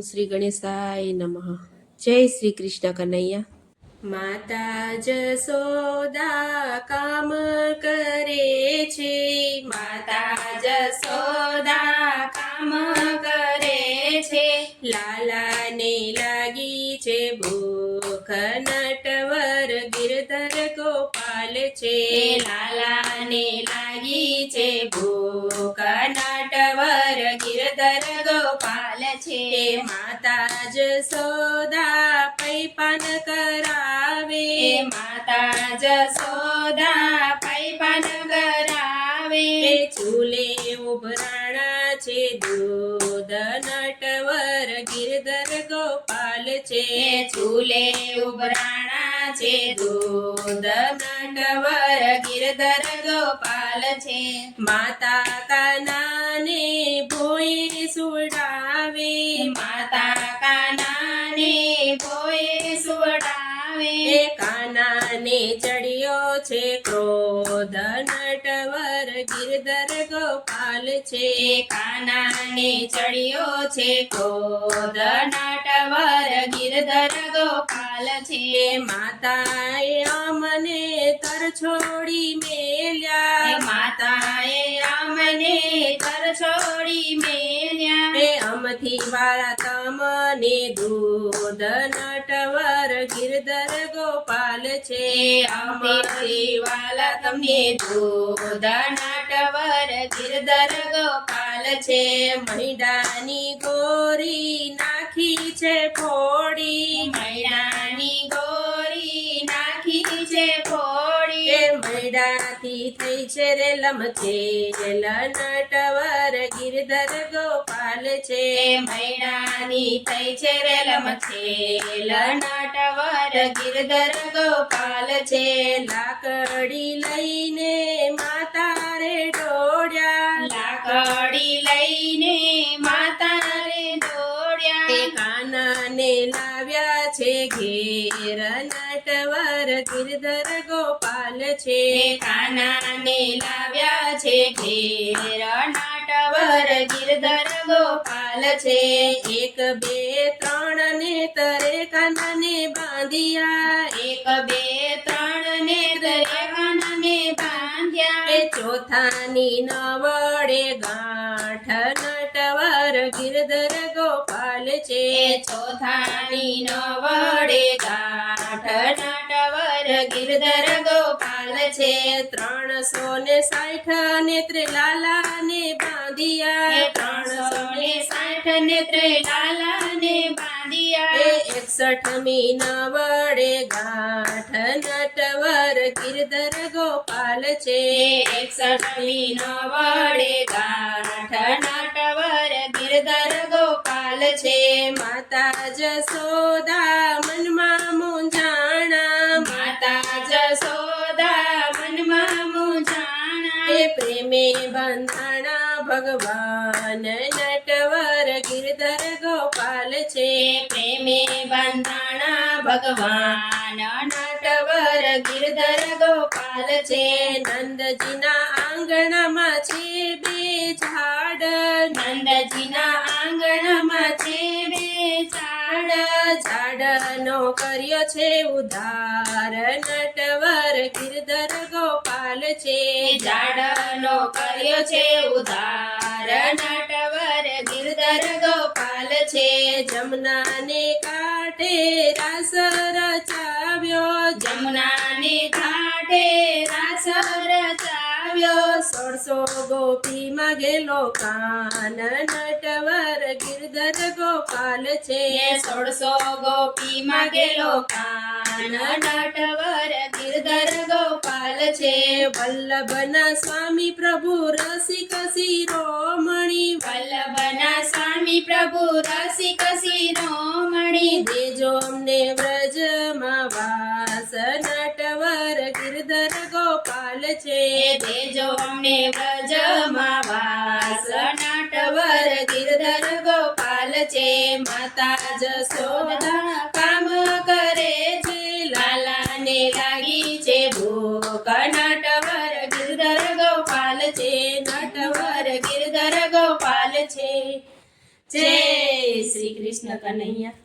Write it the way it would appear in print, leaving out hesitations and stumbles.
શ્રી ગણેશાય નમઃ. જય શ્રી કૃષ્ણ કનૈયા. માતા જસોદા કામ કરે છે, માતા જસોદા કામ કરે છે, લાલાને લાગી છે ભૂખ, નટવર ગિરધર ગોપાલ છે, લાલાને લાગી છે ભૂખ, નટવર ગિરધર ગોપાલ છે, માતા જસોદા પૈપાન કરાવે, માતા જસોદા પૈપાન કરાવે, ચૂલે ઉભરાણા છે દૂધ, નટવર ગિરધર ગોપાલ છે, ચૂલે ઉભરાણા છે દૂધ, નટવર ગિરધર ગોપાલ છે, માતા કાનાને ભોય સુડાવે, માતા કાનાને ભોય સુડાવે, કાનાને ચડ્યો છે ક્રોધ, નટવર ગિરધર ગોપાલ છે, કાનાને ચડ્યો છે ક્રોધ, નટવર ગિરધર ગોપાલ છે, માતાએ અમને તર છોડી મેલ્યા, માતાએ અમને તર છોડી મેલ્યા, અમથી વાળા તમને દૂધ, નટવર ગિરધર ગોપાલ છે, અમથી વાલા તમને દૂધ, નટવર ગિરધર ગોપાલ છે, મૈડાની ગોરી નાખી છે ફોડી, મૈડાની ગોરી નાખી છે ફોડી, મૈડાથી થઈ છે રે લમચેલ, નટવર ગિરધર ગોપાલ છે, મૈડાની થઈ છે રે લમચેલ, નટવર ગિરધર ગોપાલ છે, લાકડી લઈને માતા રે દોડ્યા, લાકડી લઈને માતા રે દોડ્યા, કાનાને લાવ્યા છે ઘેર, નટવર ગિરધર ગોપાલ છે, કાનાને લાવ્યા છે ઘેર, નટવર ગિરધર ગોપાલ છે, એક બે ત્રણ ને તરે કાનાને બાંધિયા, એક બે ત્રણ ને તરે કાનાને બાંધ્યા, ચોથાની ન વડે ગાંઠ, નટવર ગિરધર ગોપાલ છે, ચોથાની ન વડે ગાંઠ, નટવર ગિરધર ગોપાલ છે, 360 નેત્રે લાલાને બાંધિયા, 360 નેત્રે લાલાને બાંધિયા, 61મી ન વડે ગાંઠ, નટવર ગિરધર ગોપાલ છે, 61મી ન વડે ગાંઠ, નટવર ગિરધર ગોપાલ છે, માતા જસોદા મનમાં મૂંઝાણા, માતા જસોદા મનમાં મૂંઝાણા, પ્રેમે બંધાણા ભગવાન, નટવર ગિરધર ગોપાલ છે, પ્રેમે બંધાણા ભગવાન, નટવર ગિરધર ગોપાલ છે, નંદજીના આંગણામાં છે બે ઝાડ, નંદજીના આંગણામાં છે બે ઝાડ, ઝાડનો કર્યો છે ઉધાર, નટવર ગિરધર ગોપાલ છે, ઝાડનો કર્યો છે ઉધાર, નટવર ગિરધર ગોપાલ છે, જમનાને કાંઠે રાસ રચાવ્યો, જમનાને કાંઠે રાસ રચાવ્યો, 16 ગોપીમાં ગેલો કાન, નટવર ગિરધર ગોપાલ છે, 16 ગોપીમાં ગેલો કાન, નટવર ગિરધર ગોપાલ છે, વલ્લભના સ્વામી પ્રભુ રસિક શિરોમણી, વલ્લભના સ્વામી પ્રભુ રસિક શિરોમણી, દેજો અમને વ્રજમાં વાસ, નટવર ગિરધર ગોપાલ છે, દેજો અમને વ્રજમાં વાસ, નટવર ગિરધર ગોપાલ છે, માતા જસોદા કામ કરે છે, લાલાને લાગી છે ભૂખ, નટવર ગિરધર ગોપાલ છે, નટવર ગિરધર ગોપાલ છે, જય શ્રી કૃષ્ણ કનૈયા